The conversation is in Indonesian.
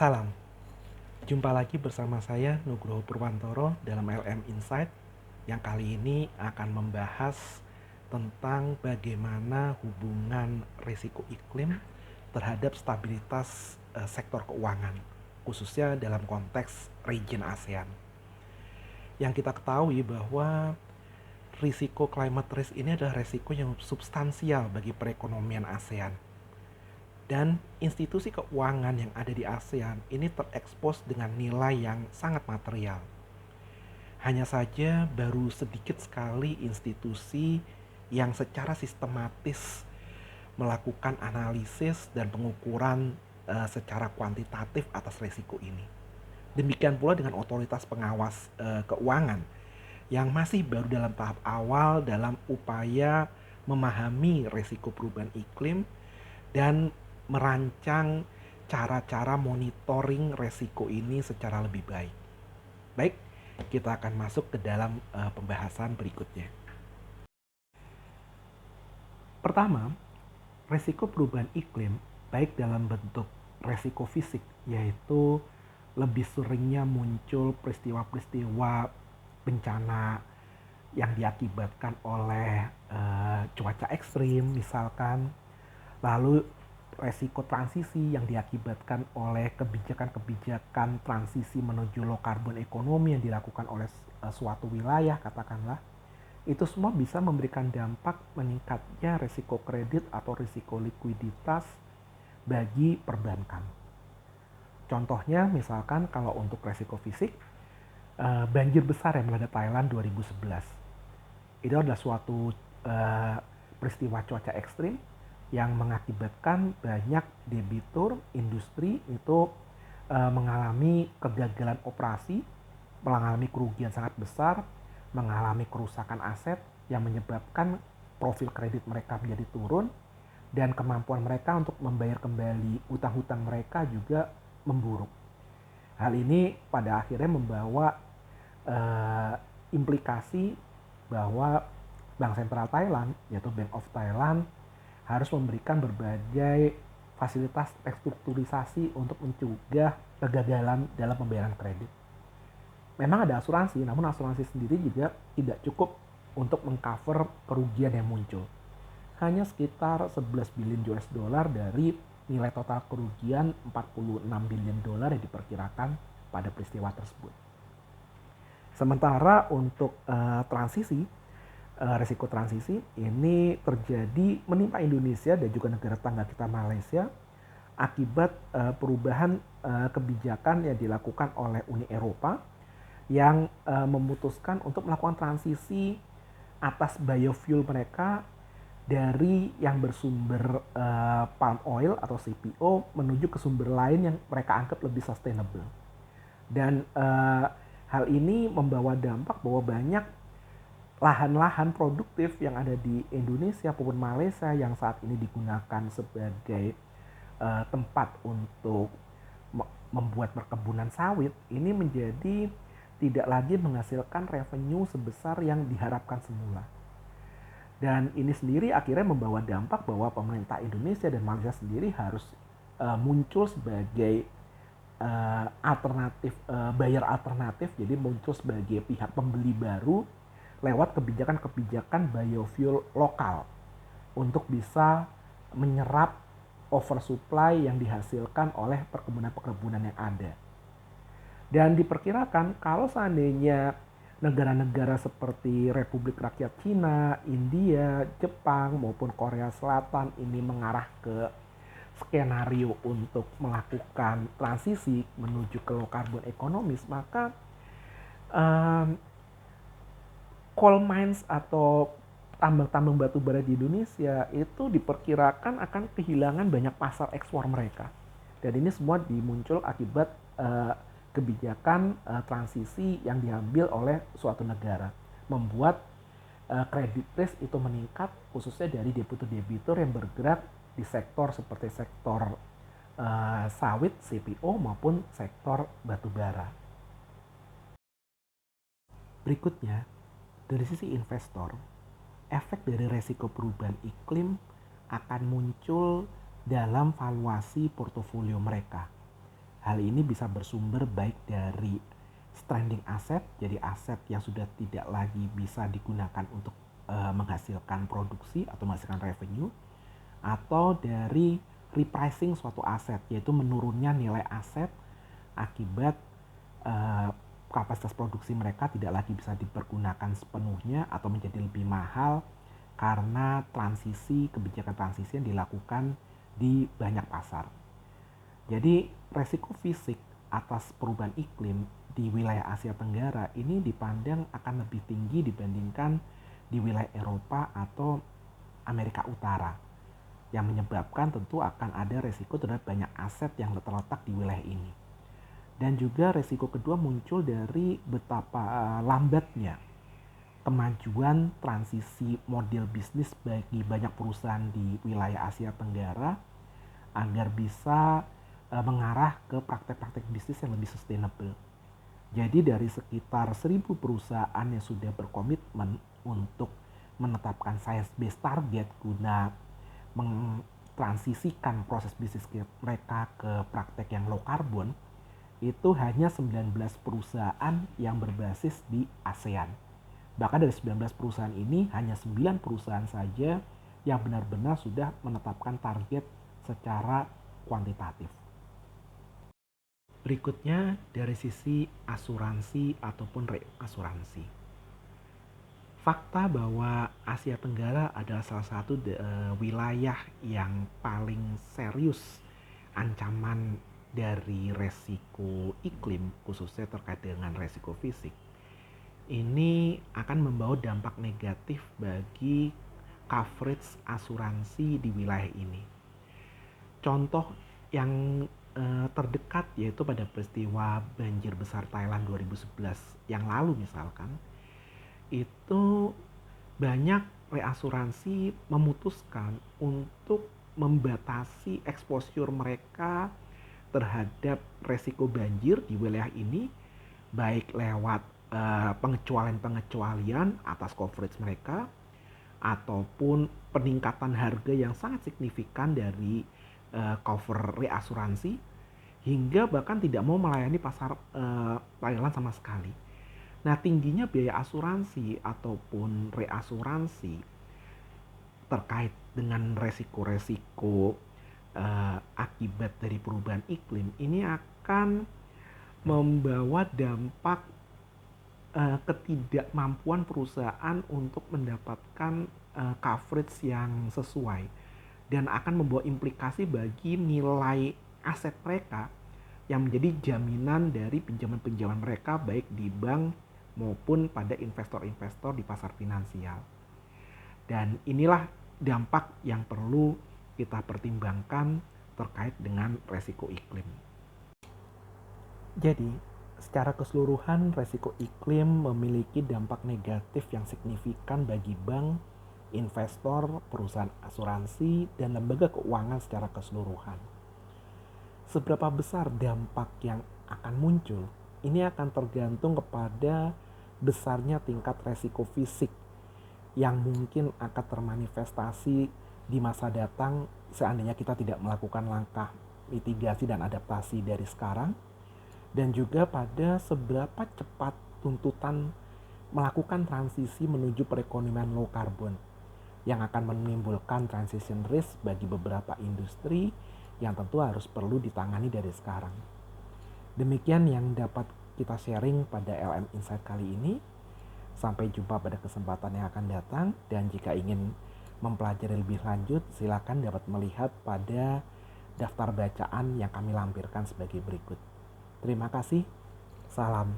Salam, jumpa lagi bersama saya Nugroho Purwantoro dalam LM Insight yang kali ini akan membahas tentang bagaimana hubungan risiko iklim terhadap stabilitas sektor keuangan, khususnya dalam konteks region ASEAN. Yang kita ketahui bahwa risiko climate risk ini adalah risiko yang substansial bagi perekonomian ASEAN. Dan institusi keuangan yang ada di ASEAN ini terekspos dengan nilai yang sangat material. Hanya saja baru sedikit sekali institusi yang secara sistematis melakukan analisis dan pengukuran secara kuantitatif atas risiko ini. Demikian pula dengan otoritas pengawas keuangan yang masih baru dalam tahap awal dalam upaya memahami risiko perubahan iklim dan merancang cara-cara monitoring resiko ini secara lebih baik. Baik, kita akan masuk ke dalam pembahasan berikutnya. Pertama, resiko perubahan iklim baik dalam bentuk resiko fisik, yaitu lebih seringnya muncul peristiwa-peristiwa bencana yang diakibatkan oleh cuaca ekstrim misalkan, lalu resiko transisi yang diakibatkan oleh kebijakan-kebijakan transisi menuju low carbon ekonomi yang dilakukan oleh suatu wilayah katakanlah, itu semua bisa memberikan dampak meningkatnya resiko kredit atau resiko likuiditas bagi perbankan. Contohnya misalkan kalau untuk resiko fisik, banjir besar yang melanda Thailand 2011. Itu adalah suatu peristiwa cuaca ekstrim yang mengakibatkan banyak debitur industri itu mengalami kegagalan operasi, mengalami kerugian sangat besar, mengalami kerusakan aset yang menyebabkan profil kredit mereka menjadi turun dan kemampuan mereka untuk membayar kembali utang-utang mereka juga memburuk. Hal ini pada akhirnya membawa implikasi bahwa Bank Sentral Thailand, yaitu Bank of Thailand, harus memberikan berbagai fasilitas restrukturisasi untuk mencegah kegagalan dalam pembayaran kredit. Memang ada asuransi, namun asuransi sendiri juga tidak cukup untuk mengcover kerugian yang muncul. Hanya sekitar 11 billion US dollar dari nilai total kerugian 46 billion dolar yang diperkirakan pada peristiwa tersebut. Sementara untuk resiko transisi ini terjadi menimpa Indonesia dan juga negara tetangga kita Malaysia akibat perubahan kebijakan yang dilakukan oleh Uni Eropa yang memutuskan untuk melakukan transisi atas biofuel mereka dari yang bersumber palm oil atau CPO menuju ke sumber lain yang mereka anggap lebih sustainable. Dan hal ini membawa dampak bahwa banyak lahan-lahan produktif yang ada di Indonesia maupun Malaysia yang saat ini digunakan sebagai tempat untuk membuat perkebunan sawit ini menjadi tidak lagi menghasilkan revenue sebesar yang diharapkan semula. Dan ini sendiri akhirnya membawa dampak bahwa pemerintah Indonesia dan Malaysia sendiri harus muncul sebagai alternatif, buyer alternatif, jadi muncul sebagai pihak pembeli baru lewat kebijakan-kebijakan biofuel lokal untuk bisa menyerap oversupply yang dihasilkan oleh perkebunan-perkebunan yang ada. Dan diperkirakan kalau seandainya negara-negara seperti Republik Rakyat Cina, India, Jepang maupun Korea Selatan ini mengarah ke skenario untuk melakukan transisi menuju ke low carbon ekonomis, maka coal mines atau tambang-tambang batu bara di Indonesia itu diperkirakan akan kehilangan banyak pasar ekspor mereka. Dan ini semua dimuncul akibat kebijakan transisi yang diambil oleh suatu negara, membuat credit risk itu meningkat khususnya dari debitur-debitur yang bergerak di sektor seperti sektor sawit, CPO maupun sektor batu bara. Berikutnya, dari sisi investor, efek dari resiko perubahan iklim akan muncul dalam valuasi portofolio mereka. Hal ini bisa bersumber baik dari stranding aset, jadi aset yang sudah tidak lagi bisa digunakan untuk menghasilkan produksi atau menghasilkan revenue, atau dari repricing suatu aset, yaitu menurunnya nilai aset akibat kapasitas produksi mereka tidak lagi bisa dipergunakan sepenuhnya atau menjadi lebih mahal karena kebijakan transisi yang dilakukan di banyak pasar. Jadi resiko fisik atas perubahan iklim di wilayah Asia Tenggara ini dipandang akan lebih tinggi dibandingkan di wilayah Eropa atau Amerika Utara, yang menyebabkan tentu akan ada resiko terhadap banyak aset yang terletak di wilayah ini. Dan juga resiko kedua muncul dari betapa lambatnya kemajuan transisi model bisnis bagi banyak perusahaan di wilayah Asia Tenggara agar bisa mengarah ke praktek-praktek bisnis yang lebih sustainable. Jadi dari sekitar 1.000 perusahaan yang sudah berkomitmen untuk menetapkan science-based target guna mentransisikan proses bisnis mereka ke praktek yang low carbon, itu hanya 19 perusahaan yang berbasis di ASEAN. Bahkan dari 19 perusahaan ini, hanya 9 perusahaan saja yang benar-benar sudah menetapkan target secara kuantitatif. Berikutnya dari sisi asuransi ataupun reasuransi. Fakta bahwa Asia Tenggara adalah salah satu wilayah yang paling serius ancaman dari resiko iklim, khususnya terkait dengan resiko fisik, ini akan membawa dampak negatif bagi coverage asuransi di wilayah ini. Contoh yang terdekat yaitu pada peristiwa banjir besar Thailand 2011 yang lalu misalkan, itu banyak reasuransi memutuskan untuk membatasi exposure mereka terhadap resiko banjir di wilayah ini, baik lewat pengecualian-pengecualian atas coverage mereka ataupun peningkatan harga yang sangat signifikan dari cover reasuransi, hingga bahkan tidak mau melayani pasar Thailand sama sekali. Nah, tingginya biaya asuransi ataupun reasuransi terkait dengan resiko-resiko akibat dari perubahan iklim ini akan membawa dampak ketidakmampuan perusahaan untuk mendapatkan coverage yang sesuai, dan akan membawa implikasi bagi nilai aset mereka yang menjadi jaminan dari pinjaman-pinjaman mereka baik di bank maupun pada investor-investor di pasar finansial. Dan inilah dampak yang perlu kita pertimbangkan terkait dengan resiko iklim. Jadi, secara keseluruhan resiko iklim memiliki dampak negatif yang signifikan bagi bank, investor, perusahaan asuransi, dan lembaga keuangan secara keseluruhan. Seberapa besar dampak yang akan muncul, ini akan tergantung kepada besarnya tingkat resiko fisik yang mungkin akan termanifestasi di masa datang seandainya kita tidak melakukan langkah mitigasi dan adaptasi dari sekarang, dan juga pada seberapa cepat tuntutan melakukan transisi menuju perekonomian low carbon yang akan menimbulkan transition risk bagi beberapa industri yang tentu harus perlu ditangani dari sekarang. Demikian yang dapat kita sharing pada LM Insight kali ini. Sampai jumpa pada kesempatan yang akan datang, dan jika ingin mempelajari lebih lanjut, silakan dapat melihat pada daftar bacaan yang kami lampirkan sebagai berikut. Terima kasih. Salam